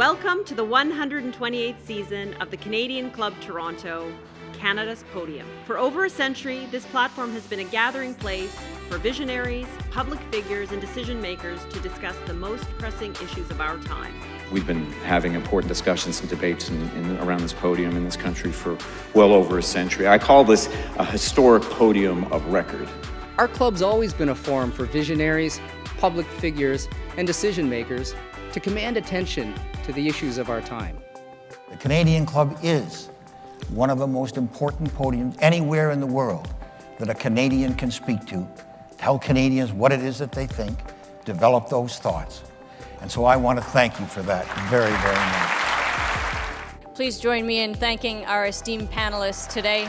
Welcome to the 128th season of the Canadian Club Toronto, Canada's Podium. For over a century, this platform has been a gathering place for visionaries, public figures, and decision makers to discuss the most pressing issues of our time. We've been having important discussions and debates around this podium in this country for well over a century. I call this a historic podium of record. Our club's always been a forum for visionaries, public figures, and decision makers to command attention to the issues of our time. The Canadian Club is one of the most important podiums anywhere in the world that a Canadian can speak to, tell Canadians what it is that they think, develop those thoughts. And so I want to thank you for that very, very much. Please join me in thanking our esteemed panelists today.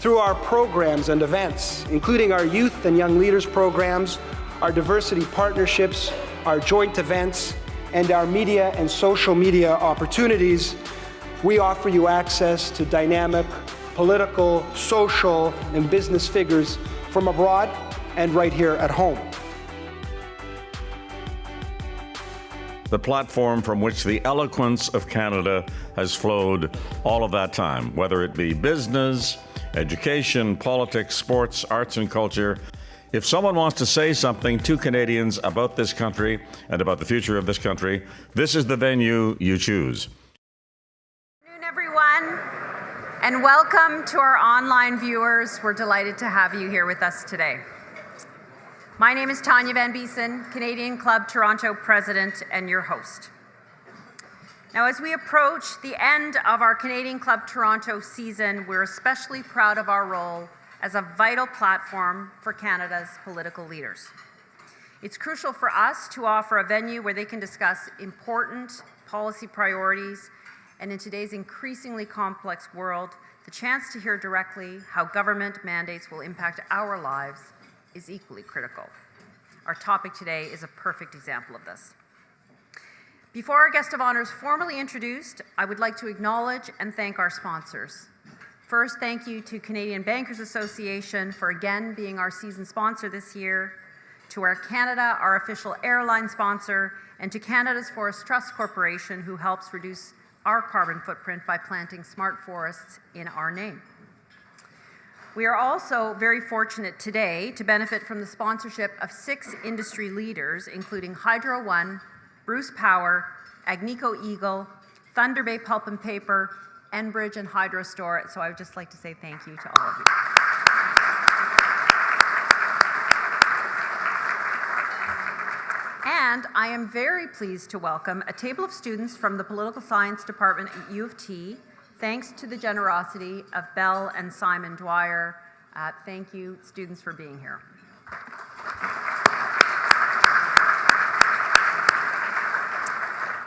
Through our programs and events, including our youth and young leaders programs, our diversity partnerships, our joint events, and our media and social media opportunities, we offer you access to dynamic political, social, and business figures from abroad and right here at home. The platform from which the eloquence of Canada has flowed all of that time, whether it be business, education, politics, sports, arts, and culture. If someone wants to say something to Canadians about this country and about the future of this country, this is the venue you choose. Good afternoon, everyone, and welcome to our online viewers. We're delighted to have you here with us today. My name is Tanya Van Biesen, Canadian Club Toronto President and your host. Now, as we approach the end of our Canadian Club Toronto season, we're especially proud of our role as a vital platform for Canada's political leaders. It's crucial for us to offer a venue where they can discuss important policy priorities, and in today's increasingly complex world, the chance to hear directly how government mandates will impact our lives is equally critical. Our topic today is a perfect example of this. Before our guest of honor is formally introduced, I would like to acknowledge and thank our sponsors. First, thank you to Canadian Bankers Association for again being our season sponsor this year, to Air Canada, our official airline sponsor, and to Canada's Forest Trust Corporation, who helps reduce our carbon footprint by planting smart forests in our name. We are also very fortunate today to benefit from the sponsorship of 6 industry leaders, including Hydro One, Bruce Power, Agnico Eagle, Thunder Bay Pulp and Paper, Enbridge, and HydroStore. So I would just like to say thank you to all of you. And I am very pleased to welcome a table of students from the Political Science Department at U of T, thanks to the generosity of Belle and Simon Dwyer. Thank you, students, for being here.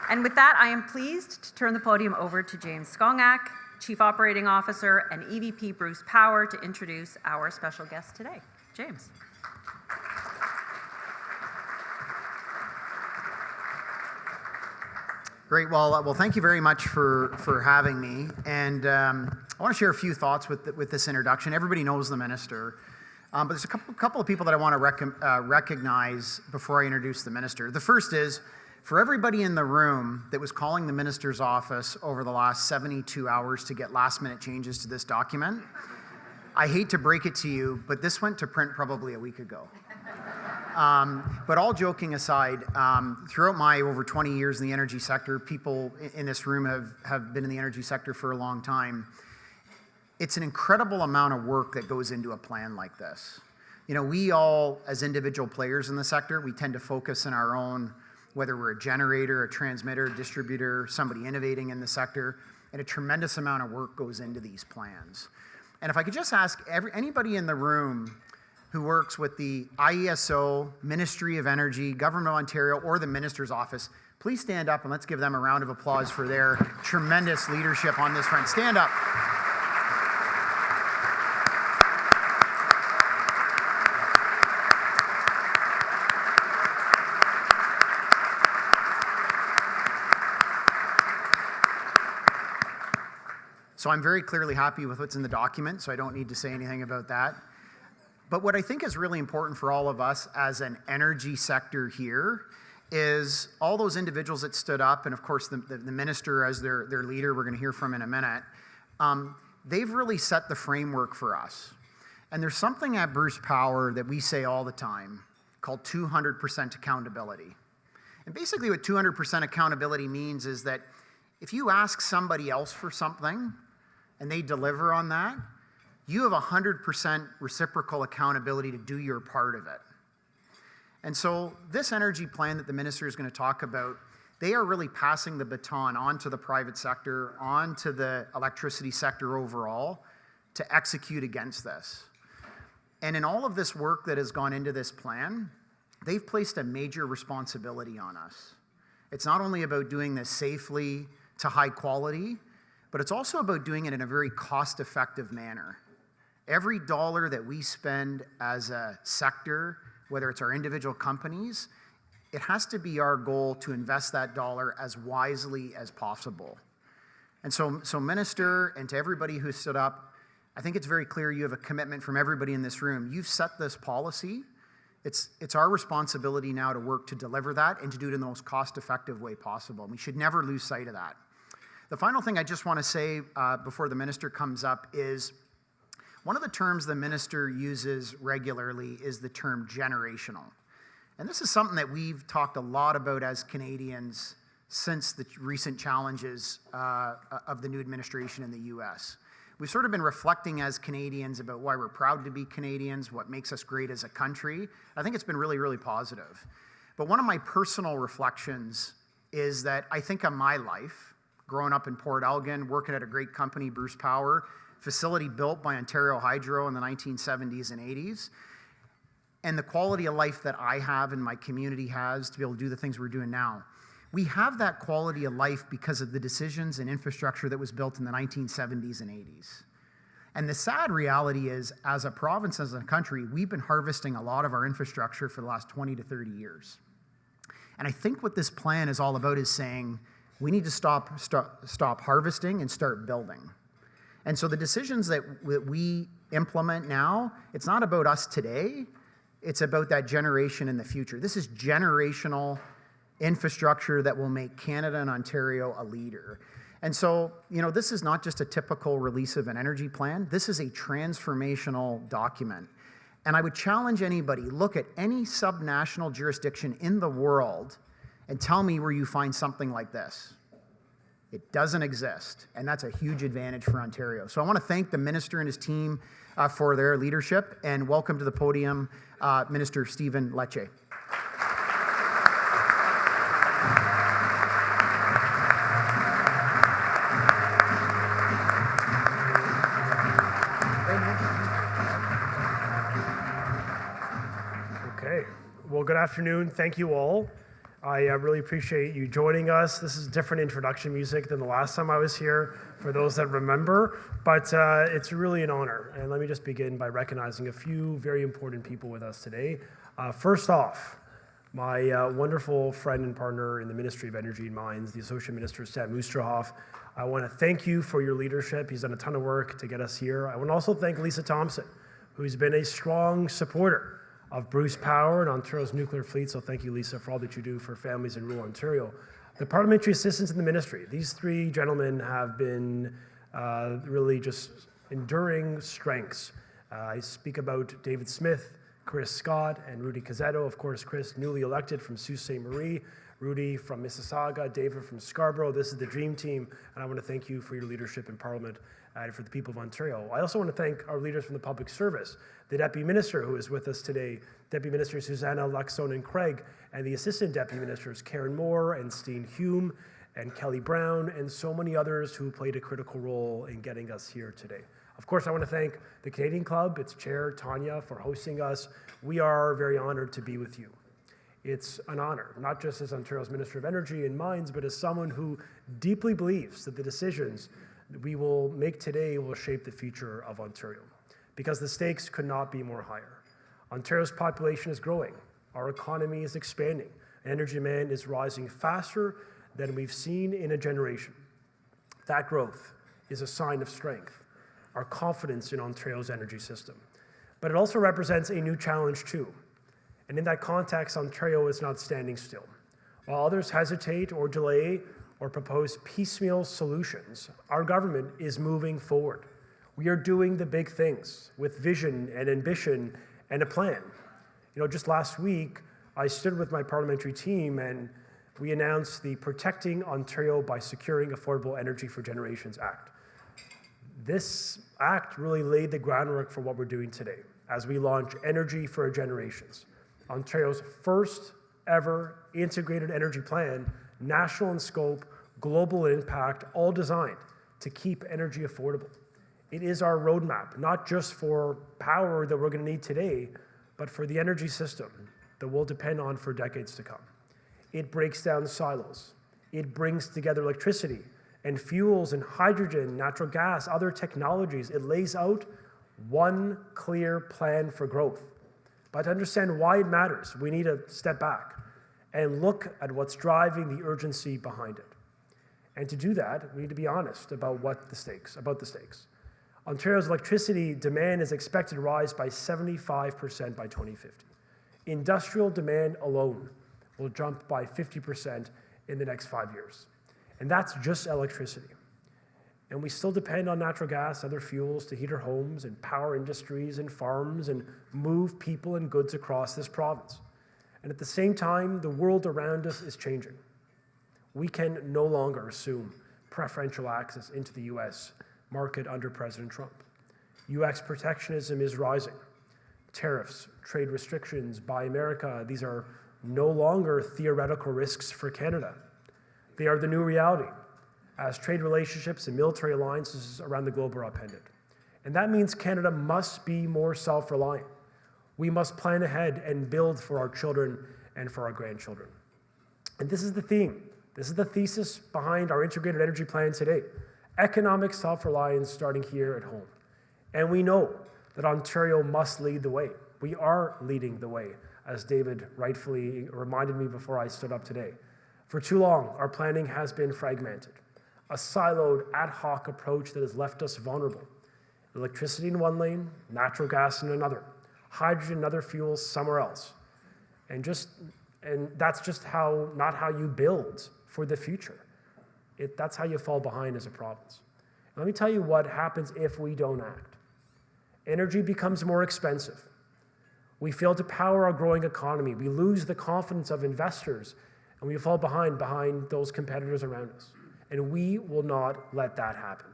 And with that, I am pleased to turn the podium over to James Skongak, Chief Operating Officer, and EVP Bruce Power to introduce our special guest today. James. Great. Well, thank you very much for having me. And I want to share a few thoughts with this introduction. Everybody knows the minister, but there's a couple of people that I want to recognize before I introduce the minister. The first is, for everybody in the room that was calling the minister's office over the last 72 hours to get last-minute changes to this document, I hate to break it to you, but this went to print probably a week ago. But all joking aside, throughout my over 20 years in the energy sector, people in this room have been in the energy sector for a long time. It's an incredible amount of work that goes into a plan like this. You know, we all, as individual players in the sector, we tend to focus in our own, whether we're a generator, a transmitter, distributor, somebody innovating in the sector, and a tremendous amount of work goes into these plans. And if I could just ask anybody in the room who works with the IESO, Ministry of Energy, Government of Ontario, or the Minister's Office, please stand up and let's give them a round of applause for their tremendous leadership on this front. Stand up. So I'm very clearly happy with what's in the document, so I don't need to say anything about that. But what I think is really important for all of us as an energy sector here is all those individuals that stood up, and of course the minister as their leader, we're going to hear from in a minute, they've really set the framework for us. And there's something at Bruce Power that we say all the time called 200% accountability. And basically what 200% accountability means is that if you ask somebody else for something and they deliver on that, you have 100% reciprocal accountability to do your part of it. And so this energy plan that the minister is going to talk about, they are really passing the baton onto the private sector, onto the electricity sector overall, to execute against this. And in all of this work that has gone into this plan, they've placed a major responsibility on us. It's not only about doing this safely to high quality, but it's also about doing it in a very cost-effective manner. Every dollar that we spend as a sector, whether it's our individual companies, it has to be our goal to invest that dollar as wisely as possible. And so Minister, and to everybody who stood up, I think it's very clear you have a commitment from everybody in this room. You've set this policy. It's our responsibility now to work to deliver that and to do it in the most cost-effective way possible. And we should never lose sight of that. The final thing I just want to say before the minister comes up is one of the terms the minister uses regularly is the term generational. And this is something that we've talked a lot about as Canadians since the recent challenges of the new administration in the U.S. We've sort of been reflecting as Canadians about why we're proud to be Canadians, what makes us great as a country. I think it's been really, really positive. But one of my personal reflections is that I think of my life, growing up in Port Elgin, working at a great company, Bruce Power, facility built by Ontario Hydro in the 1970s and 80s, and the quality of life that I have and my community has to be able to do the things we're doing now. We have that quality of life because of the decisions and infrastructure that was built in the 1970s and 80s. And the sad reality is, as a province, as a country, we've been harvesting a lot of our infrastructure for the last 20 to 30 years. And I think what this plan is all about is saying, we need to stop harvesting and start building. And so the decisions that we implement now, it's not about us today, it's about that generation in the future. This is generational infrastructure that will make Canada and Ontario a leader. And so, this is not just a typical release of an energy plan. This is a transformational document. And I would challenge anybody, look at any subnational jurisdiction in the world and tell me where you find something like this. It doesn't exist, and that's a huge advantage for Ontario. So I want to thank the minister and his team for their leadership, and welcome to the podium, Minister Stephen Lecce. Okay, well, good afternoon. Thank you all. I really appreciate you joining us. This is different introduction music than the last time I was here, for those that remember, but it's really an honor. And let me just begin by recognizing a few very important people with us today. First off, my wonderful friend and partner in the Ministry of Energy and Mines, the Associate Minister, Sam Oosterhoff. I want to thank you for your leadership. He's done a ton of work to get us here. I want to also thank Lisa Thompson, who's been a strong supporter of Bruce Power and Ontario's nuclear fleet. So thank you, Lisa, for all that you do for families in rural Ontario. The parliamentary assistants in the ministry, these three gentlemen have been really just enduring strengths. I speak about David Smith, Chris Scott, and Rudy Cazzetto. Of course, Chris, newly elected from Sault Ste. Marie, Rudy from Mississauga, David from Scarborough. This is the dream team, and I want to thank you for your leadership in Parliament and for the people of Ontario. I also want to thank our leaders from the public service, the Deputy Minister who is with us today, Deputy Minister Susanna Luxon and Craig, and the Assistant Deputy Ministers, Karen Moore and Steen Hume and Kelly Brown, and so many others who played a critical role in getting us here today. Of course, I want to thank the Canadian Club, its chair, Tanya, for hosting us. We are very honored to be with you. It's an honor, not just as Ontario's Minister of Energy and Mines, but as someone who deeply believes that the decisions that we will make today will shape the future of Ontario, because the stakes could not be more higher. Ontario's population is growing, our economy is expanding, energy demand is rising faster than we've seen in a generation. That growth is a sign of strength, our confidence in Ontario's energy system. But it also represents a new challenge too. And in that context, Ontario is not standing still. While others hesitate or delay or propose piecemeal solutions, our government is moving forward. We are doing the big things with vision and ambition and a plan. Just last week, I stood with my parliamentary team and we announced the Protecting Ontario by Securing Affordable Energy for Generations Act. This act really laid the groundwork for what we're doing today as we launch Energy for Generations, Ontario's first ever integrated energy plan, national in scope, global in impact, all designed to keep energy affordable. It is our roadmap, not just for power that we're going to need today, but for the energy system that we'll depend on for decades to come. It breaks down silos. It brings together electricity and fuels and hydrogen, natural gas, other technologies. It lays out one clear plan for growth. But to understand why it matters, we need to step back and look at what's driving the urgency behind it. And to do that, we need to be honest about the stakes. Ontario's electricity demand is expected to rise by 75% by 2050. Industrial demand alone will jump by 50% in the next 5 years. And that's just electricity. And we still depend on natural gas, other fuels to heat our homes and power industries and farms and move people and goods across this province. And at the same time, the world around us is changing. We can no longer assume preferential access into the US market under President Trump. US protectionism is rising. Tariffs, trade restrictions, Buy America, these are no longer theoretical risks for Canada. They are the new reality as trade relationships and military alliances around the globe are upended. And that means Canada must be more self-reliant. We must plan ahead and build for our children and for our grandchildren. And this is the theme. This is the thesis behind our integrated energy plan today. Economic self-reliance starting here at home. And we know that Ontario must lead the way. We are leading the way, as David rightfully reminded me before I stood up today. For too long, our planning has been fragmented, a siloed, ad hoc approach that has left us vulnerable. Electricity in one lane, natural gas in another, hydrogen and other fuels somewhere else. And that's just not how you build for the future. That's how you fall behind as a province. Let me tell you what happens if we don't act. Energy becomes more expensive. We fail to power our growing economy. We lose the confidence of investors, and we fall behind those competitors around us. And we will not let that happen.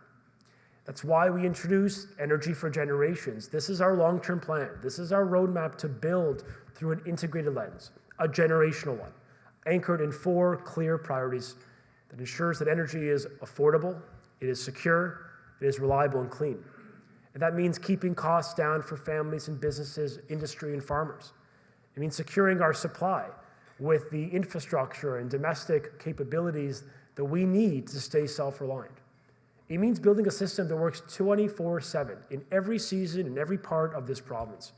That's why we introduced Energy for Generations. This is our long-term plan. This is our roadmap to build through an integrated lens, a generational one, anchored in 4 clear priorities that ensures that energy is affordable, it is secure, it is reliable and clean. And that means keeping costs down for families and businesses, industry and farmers. It means securing our supply with the infrastructure and domestic capabilities that we need to stay self-reliant. It means building a system that works 24/7 in every season, in every part of this province.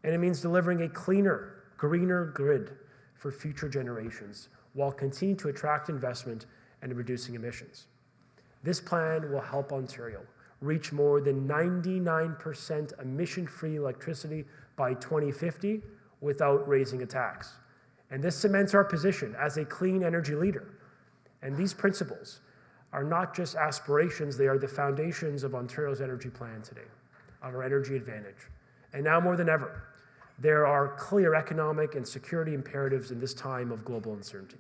And it means delivering a cleaner, greener grid for future generations while continuing to attract investment and reducing emissions. This plan will help Ontario reach more than 99% emission-free electricity by 2050 without raising a tax. And this cements our position as a clean energy leader. And these principles are not just aspirations, they are the foundations of Ontario's energy plan today, of our energy advantage. And now more than ever, there are clear economic and security imperatives in this time of global uncertainty.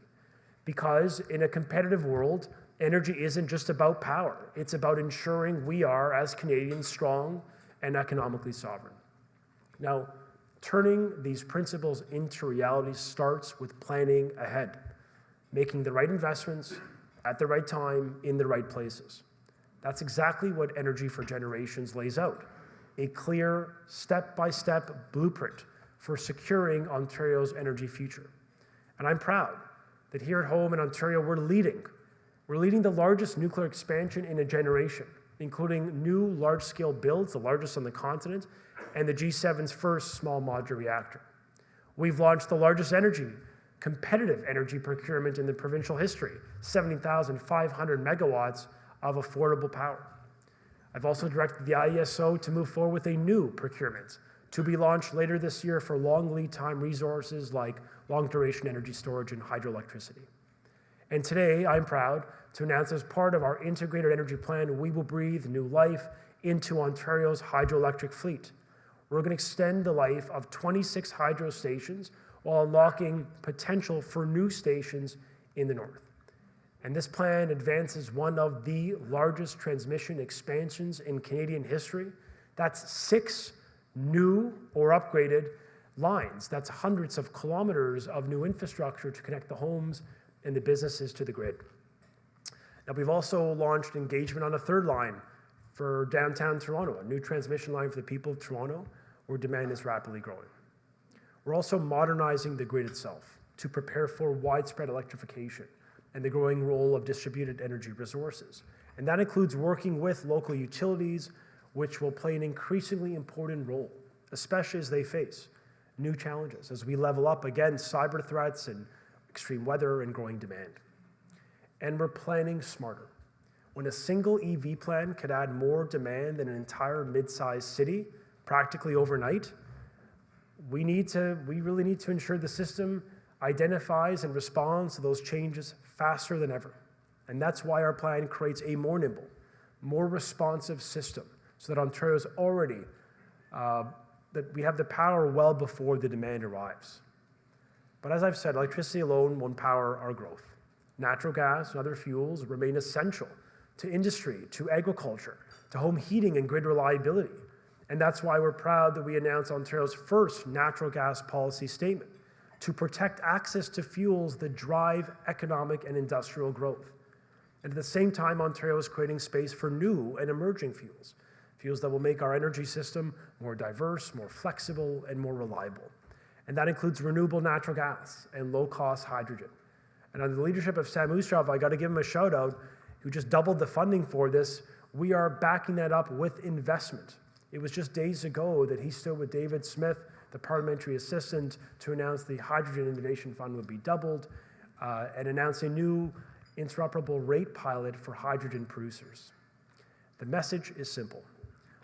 Because in a competitive world, energy isn't just about power. It's about ensuring we are, as Canadians, strong and economically sovereign. Now, turning these principles into reality starts with planning ahead, making the right investments at the right time in the right places. That's exactly what Energy for Generations lays out, a clear step-by-step blueprint for securing Ontario's energy future. And I'm proud that here at home in Ontario, we're leading the largest nuclear expansion in a generation, including new large-scale builds, the largest on the continent, and the G7's first small modular reactor. We've launched the largest competitive energy procurement in the provincial history, 70,500 megawatts of affordable power. I've also directed the IESO to move forward with a new procurement to be launched later this year for long lead time resources like long-duration energy storage and hydroelectricity. And today, I'm proud to announce as part of our integrated energy plan, we will breathe new life into Ontario's hydroelectric fleet. We're going to extend the life of 26 hydro stations while unlocking potential for new stations in the north. And this plan advances one of the largest transmission expansions in Canadian history. That's 6 new or upgraded lines. That's hundreds of kilometers of new infrastructure to connect the homes and the businesses to the grid. Now, we've also launched engagement on a 3rd line for downtown Toronto, a new transmission line for the people of Toronto, where demand is rapidly growing. We're also modernizing the grid itself to prepare for widespread electrification and the growing role of distributed energy resources. And that includes working with local utilities, which will play an increasingly important role, especially as they face new challenges, as we level up against cyber threats and extreme weather and growing demand. And we're planning smarter. When a single EV plan could add more demand than an entire mid-sized city, practically overnight, we really need to ensure the system identifies and responds to those changes faster than ever. And that's why our plan creates a more nimble, more responsive system, so that Ontario's already, that we have the power well before the demand arrives. But as I've said, electricity alone won't power our growth. Natural gas and other fuels remain essential to industry, to agriculture, to home heating and grid reliability. And that's why we're proud that we announced Ontario's first natural gas policy statement to protect access to fuels that drive economic and industrial growth. And at the same time, Ontario is creating space for new and emerging fuels, fuels that will make our energy system more diverse, more flexible, and more reliable. And that includes renewable natural gas and low-cost hydrogen. And under the leadership of Sam Ustrov, I got to give him a shout out, who just doubled the funding for this. We are backing that up with investment. It was just days ago that he stood with David Smith, the parliamentary assistant, to announce the Hydrogen Innovation Fund would be doubled and announce a new interoperable rate pilot for hydrogen producers. The message is simple.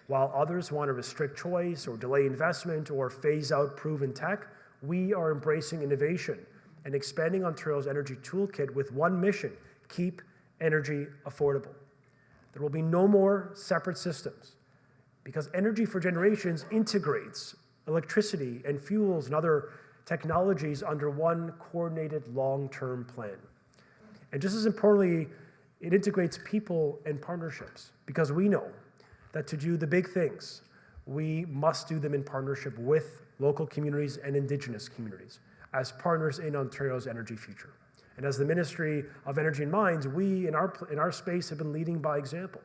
While others want to restrict choice or delay investment or phase out proven tech, we are embracing innovation and expanding Ontario's energy toolkit with one mission: keep energy affordable. There will be no more separate systems, because Energy for Generations integrates electricity and fuels and other technologies under one coordinated long-term plan. And just as importantly, it integrates people and partnerships, because we know that to do the big things, we must do them in partnership with local communities and Indigenous communities as partners in Ontario's energy future. And as the Ministry of Energy and Mines, we in our space have been leading by example.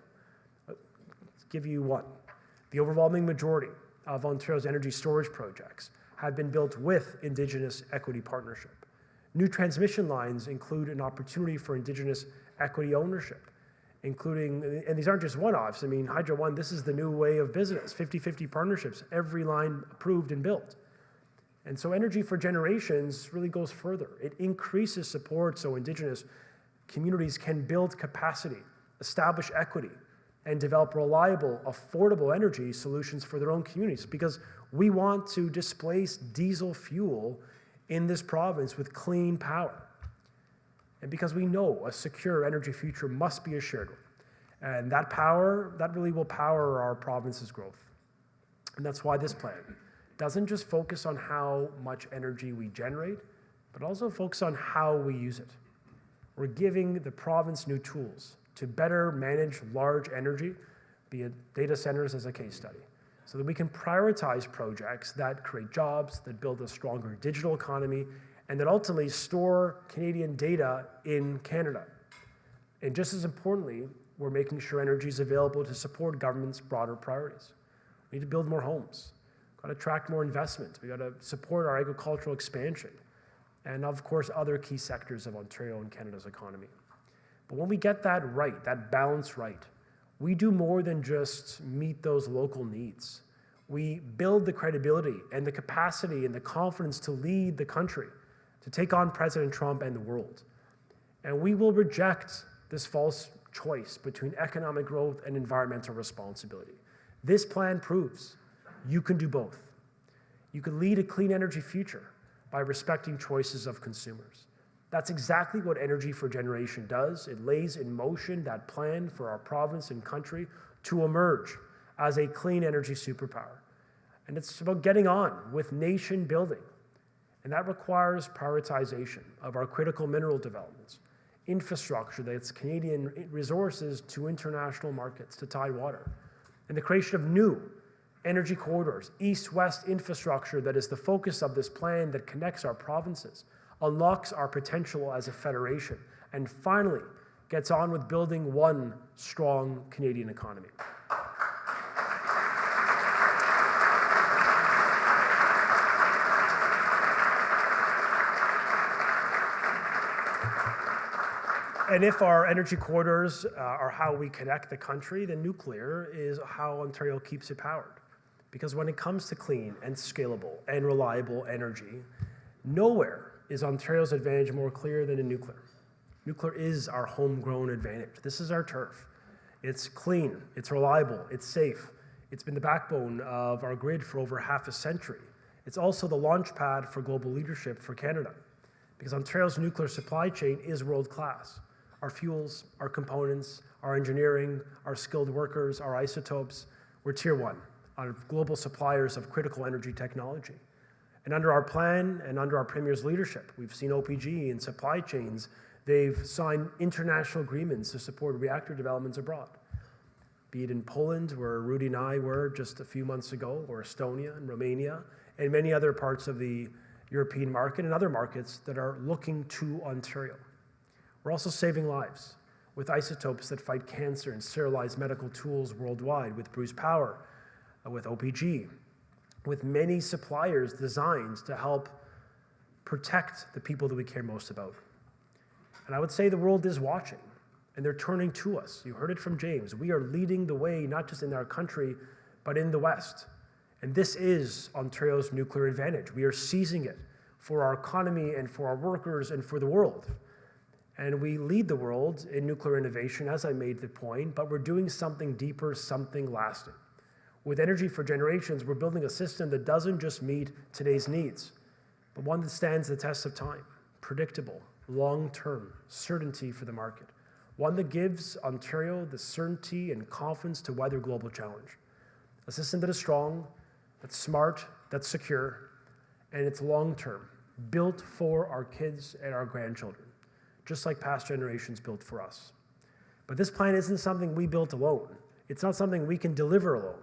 I'll give you one. The overwhelming majority of Ontario's energy storage projects have been built with Indigenous equity partnership. New transmission lines include an opportunity for Indigenous equity ownership, including, and these aren't just one-offs. I mean, Hydro One, this is the new way of business, 50-50 partnerships, every line approved and built. And so Energy for Generations really goes further. It increases support so Indigenous communities can build capacity, establish equity, and develop reliable, affordable energy solutions for their own communities, because we want to displace diesel fuel in this province with clean power. And because we know a secure energy future must be a shared one. And that power, that really will power our province's growth. And that's why this plan doesn't just focus on how much energy we generate, but also focus on how we use it. We're giving the province new tools to better manage large energy, be it data centers as a case study, so that we can prioritize projects that create jobs, that build a stronger digital economy, and that ultimately store Canadian data in Canada. And just as importantly, we're making sure energy is available to support government's broader priorities. We need to build more homes, got to attract more investment, we got to support our agricultural expansion, and of course other key sectors of Ontario and Canada's economy. But when we get that right, that balance right, we do more than just meet those local needs. We build the credibility and the capacity and the confidence to lead the country, to take on President Trump and the world. And we will reject this false choice between economic growth and environmental responsibility. This plan proves you can do both. You can lead a clean energy future by respecting choices of consumers. That's exactly what Energy for Generation does. It lays in motion that plan for our province and country to emerge as a clean energy superpower. And it's about getting on with nation building. And that requires prioritization of our critical mineral developments, infrastructure that's Canadian resources to international markets, to tidewater, and the creation of new energy corridors, east-west infrastructure that is the focus of this plan that connects our provinces, unlocks our potential as a federation, and finally gets on with building one strong Canadian economy. And if our energy corridors are how we connect the country, then nuclear is how Ontario keeps it powered. Because when it comes to clean and scalable and reliable energy, nowhere is Ontario's advantage more clear than in nuclear. Nuclear is our homegrown advantage. This is our turf. It's clean, it's reliable, it's safe. It's been the backbone of our grid for over half a century. It's also the launch pad for global leadership for Canada, because Ontario's nuclear supply chain is world-class. Our fuels, our components, our engineering, our skilled workers, our isotopes, we're tier one of global suppliers of critical energy technology. And under our plan and under our Premier's leadership, we've seen OPG and supply chains, they've signed international agreements to support reactor developments abroad. Be it in Poland, where Rudy and I were just a few months ago, or Estonia and Romania, and many other parts of the European market and other markets that are looking to Ontario. We're also saving lives with isotopes that fight cancer and sterilize medical tools worldwide, with Bruce Power, with OPG, with many suppliers designed to help protect the people that we care most about. And I would say the world is watching, and they're turning to us. You heard it from James. We are leading the way, not just in our country, but in the West. And this is Ontario's nuclear advantage. We are seizing it for our economy and for our workers and for the world. And we lead the world in nuclear innovation, as I made the point, but we're doing something deeper, something lasting. With Energy for Generations, we're building a system that doesn't just meet today's needs, but one that stands the test of time, predictable, long-term, certainty for the market, one that gives Ontario the certainty and confidence to weather global challenge. A system that is strong, that's smart, that's secure, and it's long-term, built for our kids and our grandchildren, just like past generations built for us. But this plan isn't something we built alone. It's not something we can deliver alone.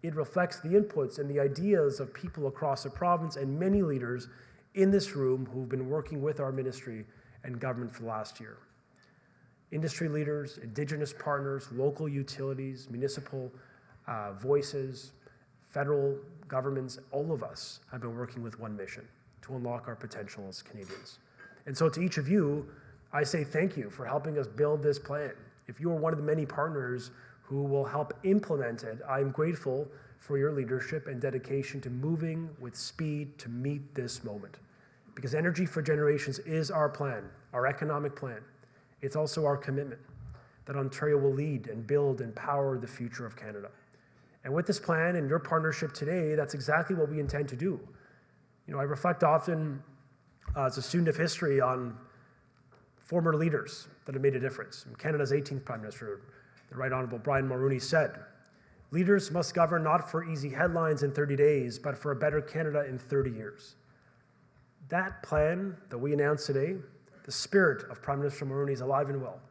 It reflects the inputs and the ideas of people across the province and many leaders in this room who've been working with our ministry and government for the last year. Industry leaders, Indigenous partners, local utilities, municipal voices, federal governments, all of us have been working with one mission: to unlock our potential as Canadians. And so to each of you, I say thank you for helping us build this plan. If you are one of the many partners who will help implement it, I'm grateful for your leadership and dedication to moving with speed to meet this moment. Because Energy for Generations is our plan, our economic plan. It's also our commitment that Ontario will lead and build and power the future of Canada. And with this plan and your partnership today, that's exactly what we intend to do. You know, I reflect often as a student of history on former leaders that have made a difference. Canada's 18th Prime Minister, the Right Honourable Brian Mulroney, said, "Leaders must govern not for easy headlines in 30 days, but for a better Canada in 30 years." That plan that we announced today, the spirit of Prime Minister Mulroney is alive and well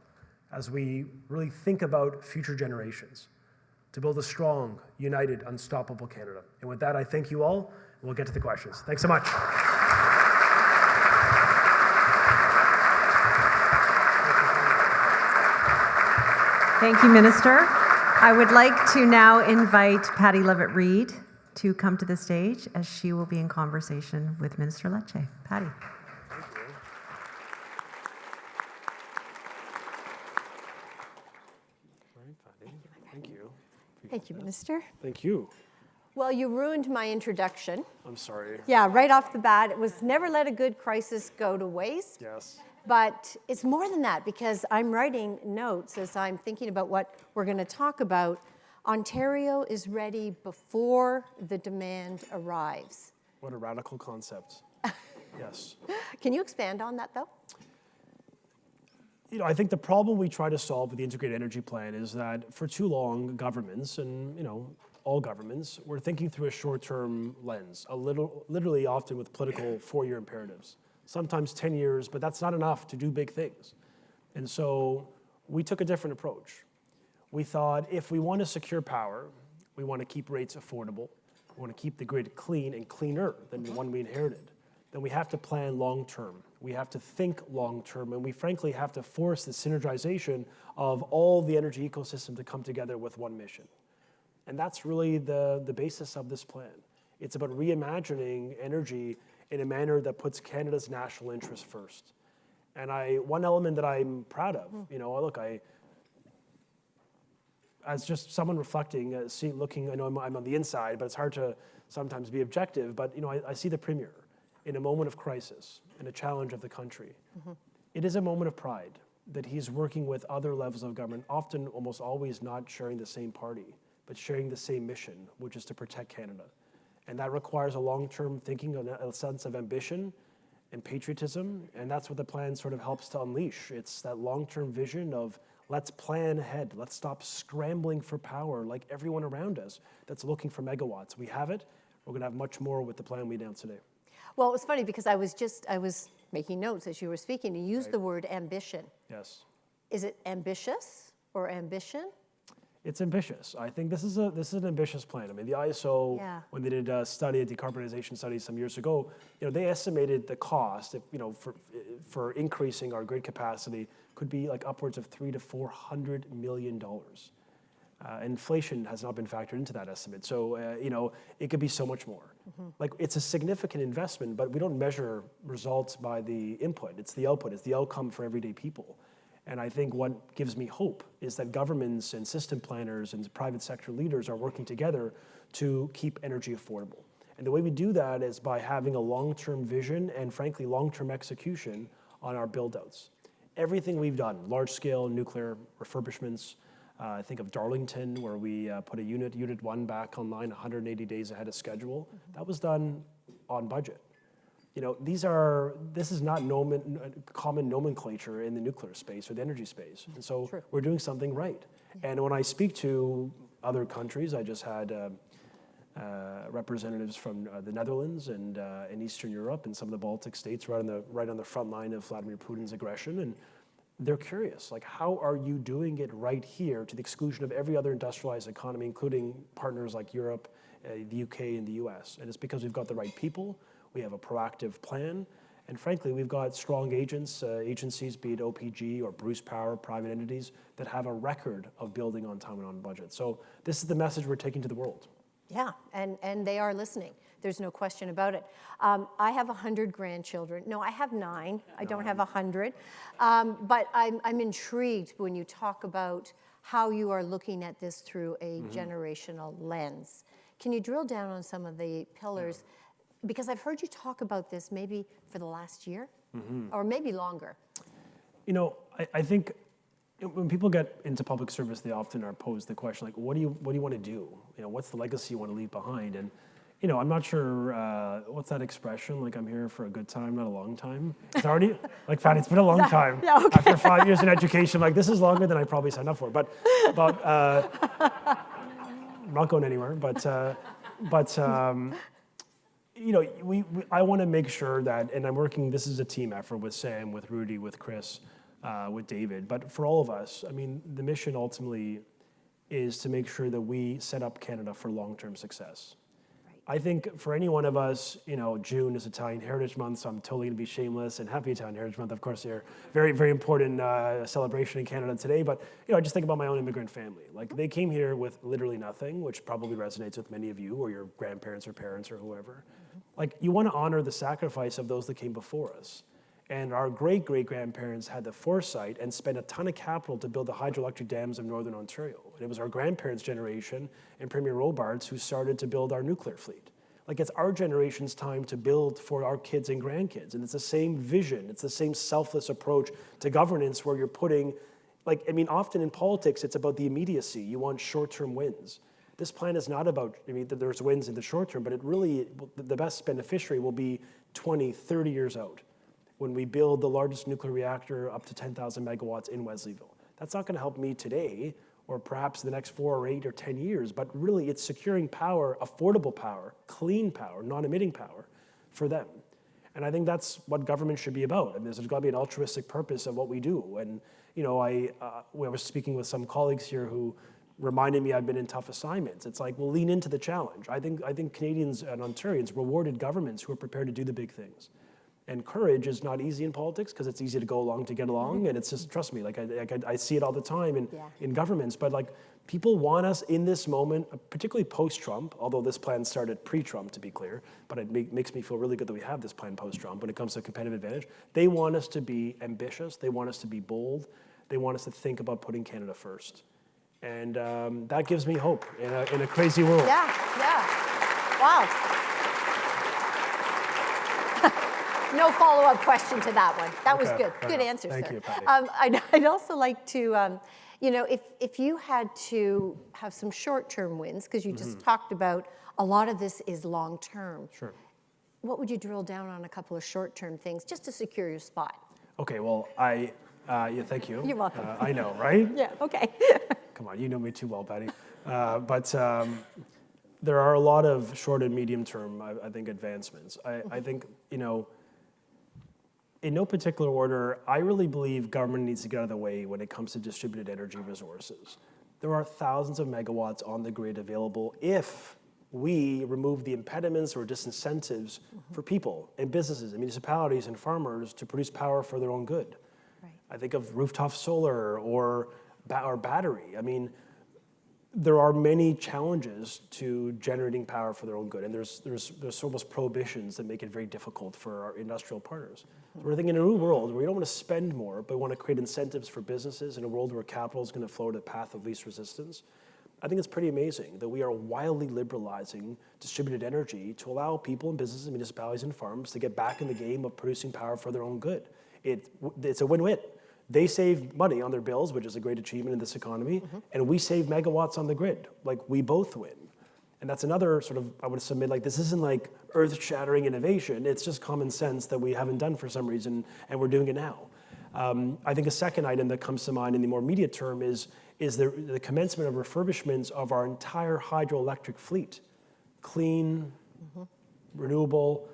as we really think about future generations to build a strong, united, unstoppable Canada. And with that, I thank you all, and we'll get to the questions. Thanks so much. Thank you, Minister. I would like to now invite Patty Levitt-Reid to come to the stage, as she will be in conversation with Minister Lecce. Patty. Thank you. Thank you, Minister. Thank you. Well, you ruined my introduction. I'm sorry. Yeah, right off the bat, it was never let a good crisis go to waste. Yes. But it's more than that, because I'm writing notes as I'm thinking about what we're going to talk about. Ontario is ready before the demand arrives. What a radical concept. Yes. Can you expand on that, though? I think the problem we try to solve with the Integrated Energy Plan is that for too long, governments and, all governments were thinking through a short-term lens, literally often with political four-year imperatives, sometimes 10 years, but that's not enough to do big things. And so we took a different approach. We thought if we want to secure power, we want to keep rates affordable, we want to keep the grid clean and cleaner than the one we inherited, then we have to plan long-term. We have to think long-term, and we frankly have to force the synergization of all the energy ecosystem to come together with one mission. And that's really the basis of this plan. It's about reimagining energy in a manner that puts Canada's national interests first. And one element that I'm proud of, as just someone reflecting, looking, I know I'm on the inside, but it's hard to sometimes be objective, but I see the Premier in a moment of crisis, in a challenge of the country. It is a moment of pride that he's working with other levels of government, often almost always not sharing the same party, but sharing the same mission, which is to protect Canada. And that requires a long-term thinking, a sense of ambition and patriotism, and that's what the plan sort of helps to unleash. It's that long-term vision of let's plan ahead, let's stop scrambling for power like everyone around us that's looking for megawatts. We have it, we're gonna have much more with the plan we announced today. Well, it was funny because I was making notes as you were speaking. You used the word ambition. Yes. Is it ambitious or ambition? It's ambitious. I think this is an ambitious plan. I mean, the ISO, when they did a study, a decarbonization study some years ago, they estimated the cost, for increasing our grid capacity could be like upwards of $300 to $400 million. Inflation has not been factored into that estimate. So, it could be so much more. Like, it's a significant investment, but we don't measure results by the input. It's the output. It's the outcome for everyday people. And I think what gives me hope is that governments and system planners and private sector leaders are working together to keep energy affordable. And the way we do that is by having a long-term vision and, frankly, long-term execution on our build-outs. Everything we've done, large-scale nuclear refurbishments, think of Darlington, where we put a unit 1 back online 180 days ahead of schedule. That was done on budget. This is not common nomenclature in the nuclear space or the energy space. And so we're doing something right. And when I speak to other countries, I just had representatives from the Netherlands and in Eastern Europe and some of the Baltic states right on the front line of Vladimir Putin's aggression. And they're curious, like, how are you doing it right here to the exclusion of every other industrialized economy, including partners like Europe, the UK, and the US? And it's because we've got the right people. We have a proactive plan, and frankly, we've got strong agencies, be it OPG or Bruce Power, private entities, that have a record of building on time and on budget. So this is the message we're taking to the world. Yeah, and they are listening. There's no question about it. I have 100 grandchildren. No, I have 9. I don't have 100. But I'm intrigued when you talk about how you are looking at this through a generational lens. Can you drill down on some of the pillars? Because I've heard you talk about this maybe for the last year, or maybe longer. I think when people get into public service, they often are posed the question, like, what do you want to do? What's the legacy you want to leave behind? And I'm not sure what's that expression? Like, I'm here for a good time, not a long time. It's already like, Fatty, it's been a long time. Yeah, okay. After 5 years in education, like, this is longer than I probably signed up for. But I'm not going anywhere. I want to make sure that, and I'm working, this is a team effort with Sam, with Rudy, with Chris, with David, but for all of us, the mission ultimately is to make sure that we set up Canada for long-term success. Right. I think for any one of us, June is Italian Heritage Month, so I'm totally going to be shameless, and happy Italian Heritage Month, of course, they're very, very important celebration in Canada today, but I just think about my own immigrant family. Like, they came here with literally nothing, which probably resonates with many of you, or your grandparents or parents or whoever. Like, you want to honor the sacrifice of those that came before us. And our great-great-grandparents had the foresight and spent a ton of capital to build the hydroelectric dams of Northern Ontario. And it was our grandparents' generation and Premier Robarts who started to build our nuclear fleet. Like, it's our generation's time to build for our kids and grandkids. And it's the same vision. It's the same selfless approach to governance where you're putting, often in politics, it's about the immediacy. You want short-term wins. This plan is not about, there's wins in the short term, but the best beneficiary will be 20, 30 years out when we build the largest nuclear reactor up to 10,000 megawatts in Wesleyville. That's not going to help me today or perhaps the next 4 or 8 or 10 years, but really it's securing power, affordable power, clean power, non-emitting power for them. And I think that's what government should be about. There's got to be an altruistic purpose of what we do. And I was speaking with some colleagues here who reminded me I've been in tough assignments. It's like, well, lean into the challenge. I think Canadians and Ontarians rewarded governments who are prepared to do the big things. And courage is not easy in politics because it's easy to go along to get along. And it's just, trust me, I see it all the time in governments. But people want us in this moment, particularly post-Trump, although this plan started pre-Trump, to be clear, but it makes me feel really good that we have this plan post-Trump when it comes to competitive advantage. They want us to be ambitious. They want us to be bold. They want us to think about putting Canada first. And that gives me hope in a crazy world. Yeah. Wow. No follow-up question to that one. That was good. Good answer, sir. Thank you, Patty. I'd also like to, if you had to have some short-term wins, because you just talked about a lot of this is long-term. Sure. What would you drill down on a couple of short-term things just to secure your spot? Okay, well, thank you. You're welcome. I know, right? Yeah, okay. Come on, you know me too well, Patty. But there are a lot of short and medium-term, I think, advancements. I think, in no particular order, I really believe government needs to get out of the way when it comes to distributed energy resources. There are thousands of megawatts on the grid available if we remove the impediments or disincentives for people and businesses and municipalities and farmers to produce power for their own good. Right. I think of rooftop solar or battery. There are many challenges to generating power for their own good, and there's almost prohibitions that make it very difficult for our industrial partners. So we're thinking in a new world where we don't want to spend more, but we want to create incentives for businesses in a world where capital is going to flow to the path of least resistance. I think it's pretty amazing that we are wildly liberalizing distributed energy to allow people and businesses and municipalities and farms to get back in the game of producing power for their own good. It's a win-win. They save money on their bills, which is a great achievement in this economy, and we save megawatts on the grid. We both win. And that's another sort of, I would submit, this isn't earth-shattering innovation. It's just common sense that we haven't done for some reason, and we're doing it now. I think a second item that comes to mind in the more immediate term is the commencement of refurbishments of our entire hydroelectric fleet. Clean, renewable,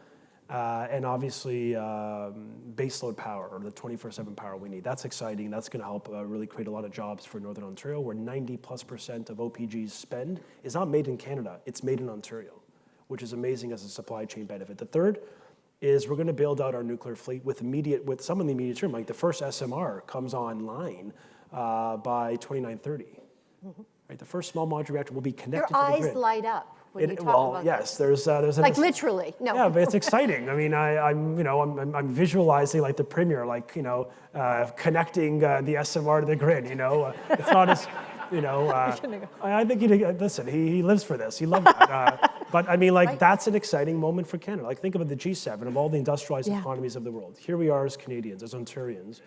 and obviously baseload power, or the 24/7 power we need. That's exciting. That's going to help really create a lot of jobs for Northern Ontario, where 90+% of OPG's spend is not made in Canada. It's made in Ontario, which is amazing as a supply chain benefit. The third is we're going to build out our nuclear fleet with some in the immediate term. The first SMR comes online by 2930. Right, the first small modular reactor will be connected to the grid. Your eyes light up when you talk about yes, this. there's literally, no. Yeah, but it's exciting. I'm visualizing the Premier, connecting the SMR to the grid. It's not as, I think he lives for this. He loved that. But right. That's an exciting moment for Canada. Think about the G7 of all the industrialized economies of the world. Here we are as Canadians, as Ontarians,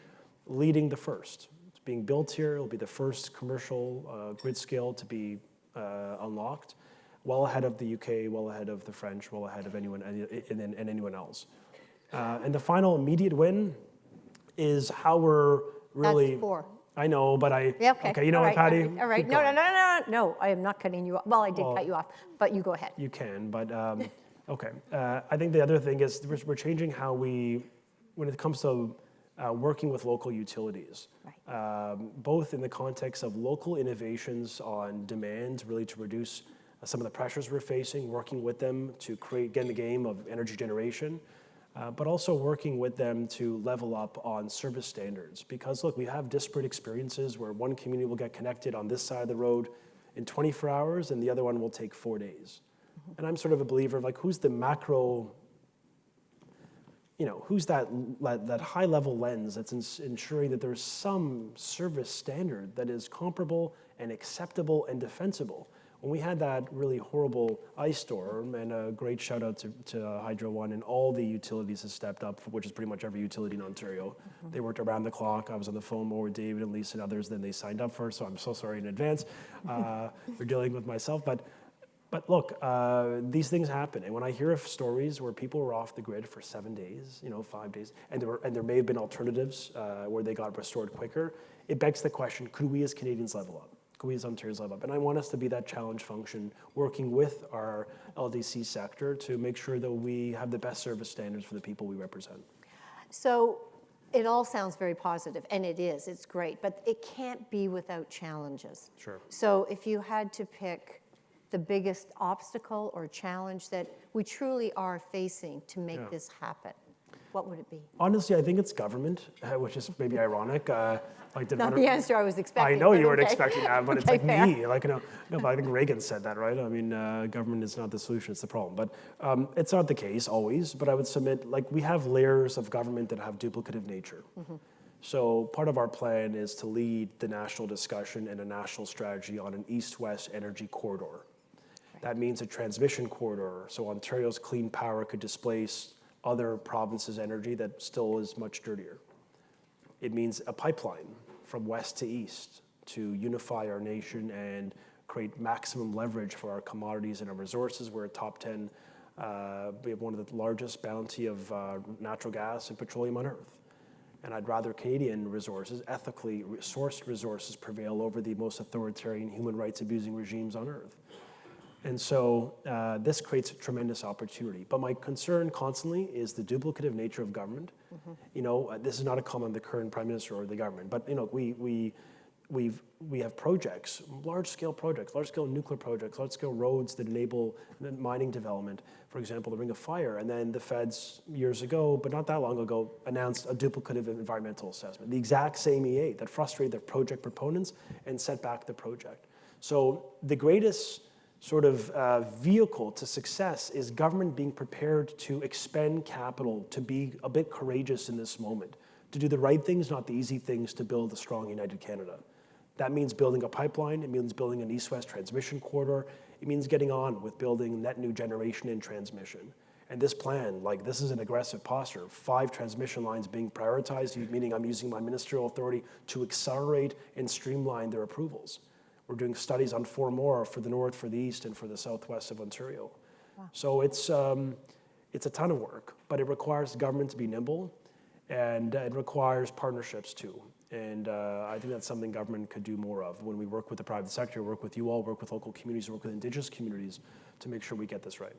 leading the first. It's being built here. It'll be the first commercial grid scale to be unlocked, well ahead of the UK, well ahead of the French, well ahead of anyone and anyone else. And the final immediate win is how we're really. That's 4. I know, but okay. You know what, Patty? All right. No, I am not cutting you off. Well, I did cut you off, but you go ahead. You can, but okay. I think the other thing is we're changing how when it comes to working with local utilities, right. Both in the context of local innovations on demand, really to reduce some of the pressures we're facing, working with them to get in the game of energy generation, but also working with them to level up on service standards. Because look, we have disparate experiences where one community will get connected on this side of the road in 24 hours and the other one will take 4 days. And I'm sort of a believer of who's the macro, who's that high level lens that's ensuring that there's some service standard that is comparable and acceptable and defensible. When we had that really horrible ice storm, and a great shout out to Hydro One and all the utilities have stepped up, which is pretty much every utility in Ontario. They worked around the clock. I was on the phone more with David and Lisa and others than they signed up for, so I'm so sorry in advance for dealing with myself. But look, these things happen, and when I hear of stories where people were off the grid for 7 days, 5 days, and there may have been alternatives where they got restored quicker, it begs the question: could we as Canadians level up? Could we as Ontarians level up? And I want us to be that challenge function, working with our LDC sector to make sure that we have the best service standards for the people we represent. So it all sounds very positive, and it is. It's great, but it can't be without challenges. Sure. So if you had to pick the biggest obstacle or challenge that we truly are facing to make this happen, what would it be? Honestly, I think it's government, which is maybe ironic. Not the answer I was expecting. I know you weren't okay. expecting that, but it's Okay, like fair. me. But I think Reagan said that, right? I mean, government is not the solution; it's the problem. But it's not the case always. But I would submit, we have layers of government that have duplicative nature. So part of our plan is to lead the national discussion and a national strategy on an east-west energy corridor. That means a transmission corridor, so Ontario's clean power could displace other provinces' energy that still is much dirtier. It means a pipeline from west to east to unify our nation and create maximum leverage for our commodities and our resources. We're a top 10, we have one of the largest bounty of natural gas and petroleum on earth. And I'd rather Canadian resources, ethically sourced resources, prevail over the most authoritarian human rights abusing regimes on earth. And so this creates a tremendous opportunity. But my concern constantly is the duplicative nature of government. This is not a comment on the current Prime Minister or the government, but we have projects, large-scale nuclear projects, large-scale roads that enable mining development. For example, the Ring of Fire, and then the feds years ago, but not that long ago, announced a duplicative environmental assessment, the exact same EA that frustrated the project proponents and set back the project. So the greatest sort of vehicle to success is government being prepared to expend capital, to be a bit courageous in this moment, to do the right things, not the easy things, to build a strong, united Canada. That means building a pipeline, it means building an east-west transmission corridor, it means getting on with building net new generation in transmission. And this plan, this is an aggressive posture, 5 transmission lines being prioritized, meaning I'm using my ministerial authority to accelerate and streamline their approvals. We're doing studies on 4 more for the north, for the east, and for the southwest of Ontario. Wow. So it's a ton of work, but it requires government to be nimble, and it requires partnerships too. And I think that's something government could do more of when we work with the private sector, work with you all, work with local communities, work with Indigenous communities to make sure we get this right.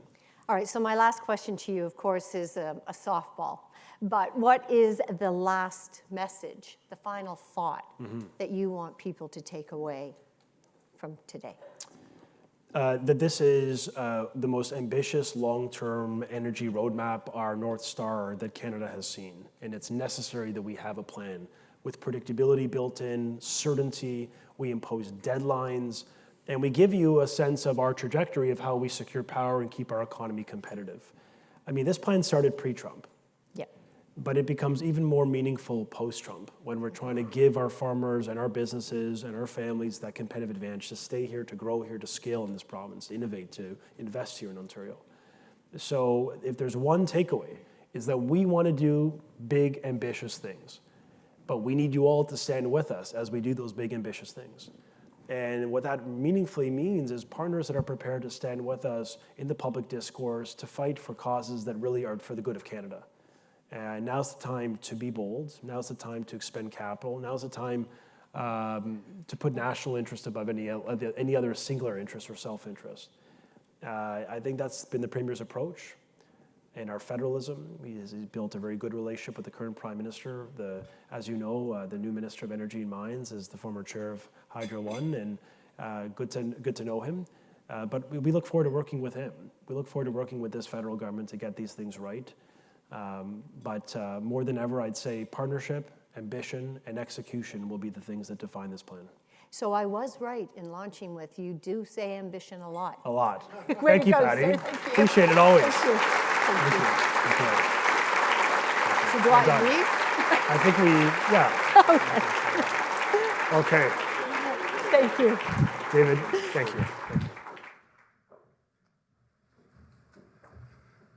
All right, so my last question to you, of course, is a softball. But what is the last message, the final thought that you want people to take away from today? That this is the most ambitious long-term energy roadmap, our North Star that Canada has seen. And it's necessary that we have a plan with predictability built in, certainty, we impose deadlines, and we give you a sense of our trajectory of how we secure power and keep our economy competitive. I mean, this plan started pre-Trump. But it becomes even more meaningful post-Trump when we're trying to give our farmers and our businesses and our families that competitive advantage to stay here, to grow here, to scale in this province, to innovate, to invest here in Ontario. So if there's one takeaway, is that we want to do big, ambitious things. But we need you all to stand with us as we do those big, ambitious things. And what that meaningfully means is partners that are prepared to stand with us in the public discourse to fight for causes that really are for the good of Canada. And now's the time to be bold. Now's the time to expend capital. Now's the time to put national interest above any other singular interest or self-interest. I think that's been the Premier's approach. And our federalism, he's built a very good relationship with the current Prime Minister. As you know, the new Minister of Energy and Mines is the former chair of Hydro One, and good to know him. But we look forward to working with him. We look forward to working with this federal government to get these things right. But more than ever, I'd say partnership, ambition, and execution will be the things that define this plan. So I was right in launching with, you do say ambition a lot. A lot. Way Thank to you, go, Patty. sir. Thank you. Appreciate it always. Thank you. Thank you. So do I done. leave? I think okay. Okay. Thank you. David, thank you.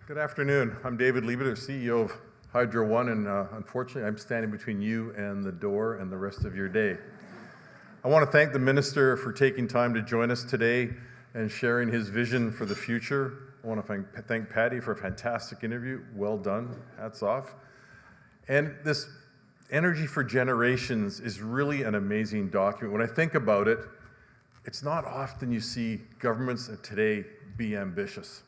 Good afternoon. I'm David Liebiter, CEO of Hydro One, and unfortunately, I'm standing between you and the door and the rest of your day. I want to thank the Minister for taking time to join us today and sharing his vision for the future. I want to thank Patty for a fantastic interview. Well done. Hats off. And this Energy for Generations is really an amazing document. When I think about it, it's not often you see governments today be ambitious.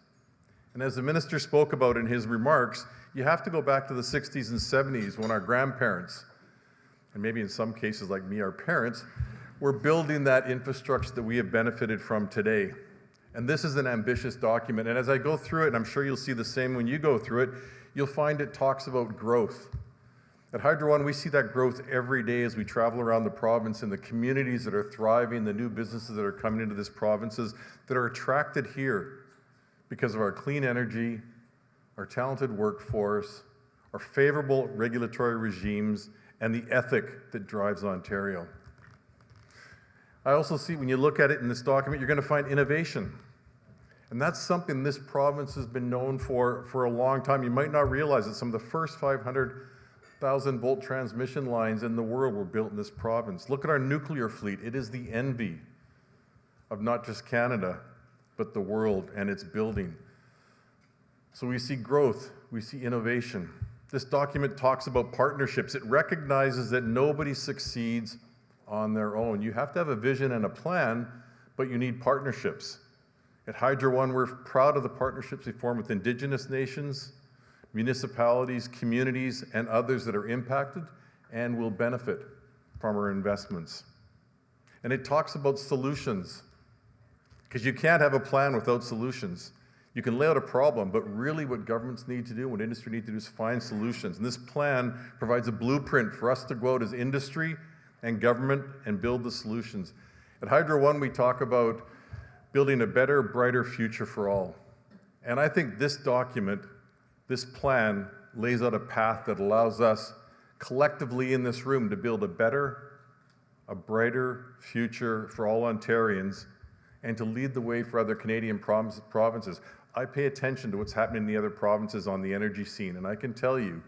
And as the Minister spoke about in his remarks, you have to go back to the 60s and 70s when our grandparents, and maybe in some cases like me, our parents, were building that infrastructure that we have benefited from today. And this is an ambitious document. And as I go through it, and I'm sure you'll see the same when you go through it, you'll find it talks about growth. At Hydro One, we see that growth every day as we travel around the province and the communities that are thriving, the new businesses that are coming into this provinces that are attracted here because of our clean energy, our talented workforce, our favorable regulatory regimes, and the ethic that drives Ontario. I also see, when you look at it in this document, you're going to find innovation. And that's something this province has been known for a long time. You might not realize that some of the first 500,000-volt transmission lines in the world were built in this province. Look at our nuclear fleet. It is the envy of not just Canada, but the world, and it's building. So we see growth, we see innovation. This document talks about partnerships. It recognizes that nobody succeeds on their own. You have to have a vision and a plan, but you need partnerships. At Hydro One, we're proud of the partnerships we form with Indigenous nations, municipalities, communities, and others that are impacted and will benefit from our investments. And it talks about solutions, because you can't have a plan without solutions. You can lay out a problem, but really what governments need to do, what industry needs to do is find solutions. And this plan provides a blueprint for us to go out as industry and government and build the solutions. At Hydro One, we talk about building a better, brighter future for all. And I think this document, this plan, lays out a path that allows us collectively in this room to build a better, a brighter future for all Ontarians and to lead the way for other Canadian provinces. I pay attention to what's happening in the other provinces on the energy scene, and I can tell you,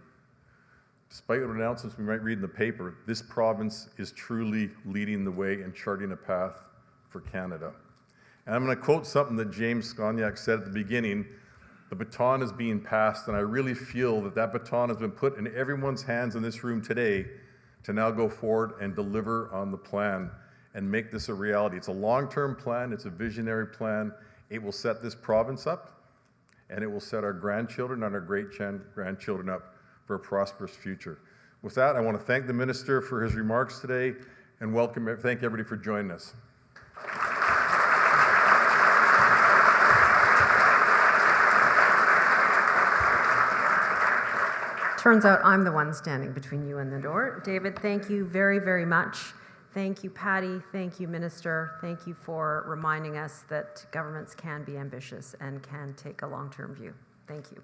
despite what announcements we might read in the paper, this province is truly leading the way and charting a path for Canada. And I'm going to quote something that James Skonyak said at the beginning: the baton is being passed, and I really feel that that baton has been put in everyone's hands in this room today to now go forward and deliver on the plan and make this a reality. It's a long-term plan, it's a visionary plan. It will set this province up, and it will set our grandchildren and our great-grandchildren up for a prosperous future. With that, I want to thank the Minister for his remarks today and thank everybody for joining us. Turns out I'm the one standing between you and the door. David, thank you very, very much. Thank you, Patty. Thank you, Minister. Thank you for reminding us that governments can be ambitious and can take a long-term view. Thank you.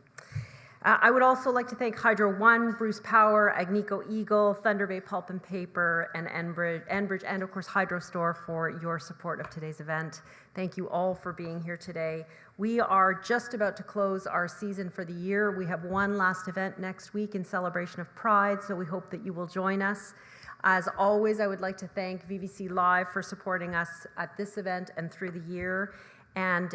I would also like to thank Hydro One, Bruce Power, Agnico Eagle, Thunder Bay Pulp and Paper, and Enbridge, and of course Hydro Store for your support of today's event. Thank you all for being here today. We are just about to close our season for the year. We have one last event next week in celebration of Pride, so we hope that you will join us. As always, I would like to thank VVC Live for supporting us at this event and through the year. And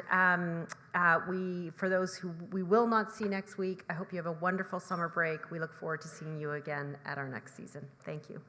for those who we will not see next week, I hope you have a wonderful summer break. We look forward to seeing you again at our next season. Thank you.